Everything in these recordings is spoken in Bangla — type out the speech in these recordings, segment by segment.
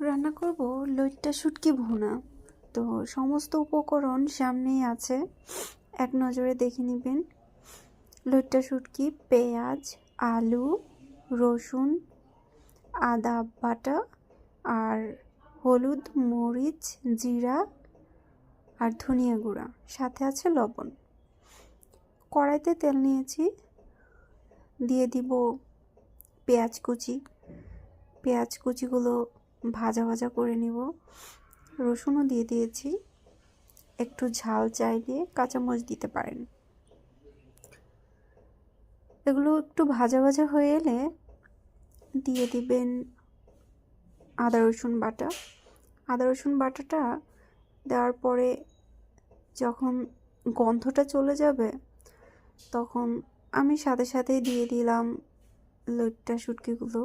রান্না করব লইট্টা শুটকি ভুনা। তো সমস্ত উপকরণ সামনেই আছে, এক নজরে দেখে নেবেন। লইট্টা শুটকি, পেঁয়াজ, আলু, রসুন, আদা বাটা, আর হলুদ, মরিচ, জিরা আর ধনিয়া গুঁড়া, সাথে আছে লবণ। কড়াইতে তেল নিয়েছি, দিয়ে দিব পেঁয়াজ কুচি। পেঁয়াজ কুচিগুলো ভাজা ভাজা করে নিব। রসুনও দিয়ে দিয়েছি, একটু ঝাল চাইলে কাঁচামরিচ দিতে পারেন। এগুলো একটু ভাজা ভাজা হয়ে এলে দিয়ে দিবেন আদা রসুন বাটা। আদা রসুন বাটাটা দেওয়ার পরে যখন গন্ধটা চলে যাবে, তখন আমি সাথে সাথেই দিয়ে দিলাম লইট্টা শুটকিগুলো,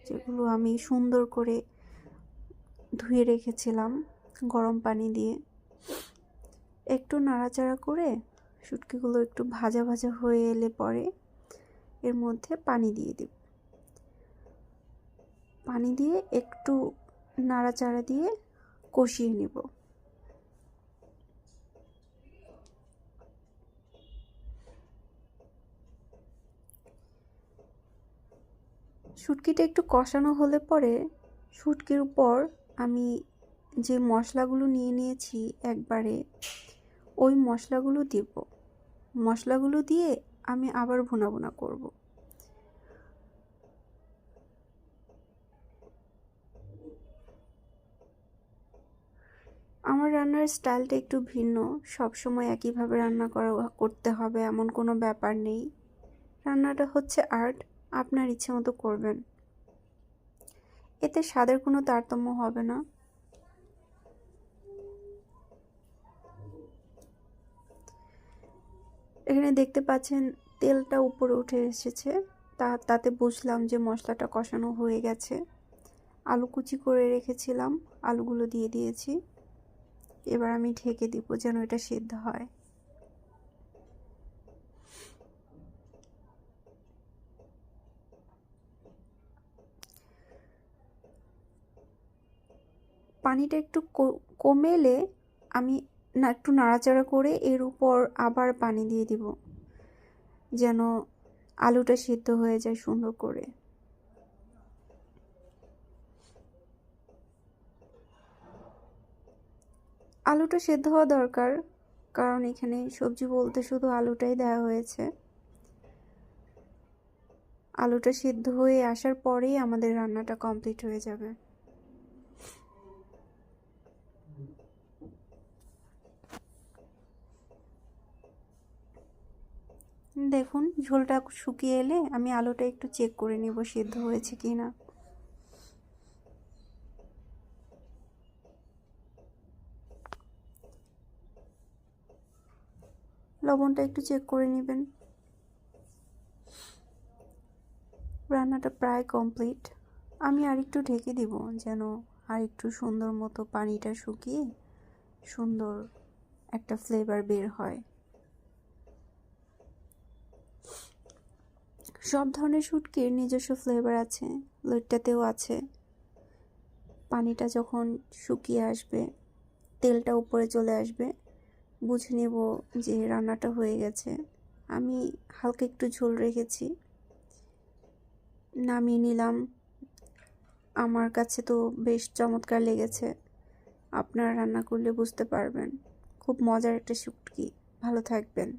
যেগুলো আমি সুন্দর করে ধুয়ে রেখেছিলাম গরম পানি দিয়ে। একটু নাড়াচাড়া করে শুটকিগুলো একটু ভাজা ভাজা হয়ে এলে পরে এর মধ্যে পানি দিয়ে দেব। পানি দিয়ে একটু নাড়াচাড়া দিয়ে কষিয়ে নেব। শুটকিটা একটু কষানো হলে পরে শুটকির উপর আমি যে মশলাগুলো নিয়ে নিয়েছি একবারে, ওই মশলাগুলো দেব। মশলাগুলো দিয়ে আমি আবার ভুনা ভুনা করব। আমার রান্নার স্টাইলটা একটু ভিন্ন, সবসময় একইভাবে রান্না করতে হবে এমন কোনো ব্যাপার নেই। রান্নাটা হচ্ছে আর্ট, আপনার ইচ্ছে মতো করবেন, এতে স্বাদের কোনো তারতম্য হবে না। এখানে দেখতে পাচ্ছেন তেলটা উপরে উঠে এসেছে, তাতে বুঝলাম যে মশলাটা কষানো হয়ে গেছে। আলু কুচি করে রেখেছিলাম, আলুগুলো দিয়ে দিয়েছি। এবার আমি ঢেকে দিব যেন এটা সিদ্ধ হয়। পানিটা একটু কমে এলে আমি একটু নাড়াচাড়া করে এর উপর আবার পানি দিয়ে দিব, যেন আলুটা সিদ্ধ হয়ে যায় সুন্দর করে। আলুটা সেদ্ধ হওয়া দরকার, কারণ এখানে সবজি বলতে শুধু আলুটাই দেওয়া হয়েছে। আলুটা সিদ্ধ হয়ে আসার পরেই আমাদের রান্নাটা কমপ্লিট হয়ে যাবে। দেখুন ঝোলটা শুকিয়ে এলে আমি আলুটা একটু চেক করে নেব সিদ্ধ হয়েছে কি না। লবণটা একটু চেক করে নেবেন। রান্নাটা প্রায় কমপ্লিট। আমি আরেকটু ঢেকে দিব যেন আরেকটু সুন্দর মতো পানিটা শুকিয়ে সুন্দর একটা ফ্লেভার বের হয়। সব ধরনের শুটকির নিজস্ব ফ্লেভার আছে, লইট্টাতেও আছে। পানিটা যখন শুকিয়ে আসবে, তেলটা উপরে চলে আসবে, বুঝে নেব যে রান্নাটা হয়ে গেছে। আমি হালকা একটু ঝোল রেখেছি, নামিয়ে নিলাম। আমার কাছে তো বেশ চমৎকার লেগেছে। আপনারা রান্না করলে বুঝতে পারবেন, খুব মজার একটা শুটকি। ভালো থাকবেন।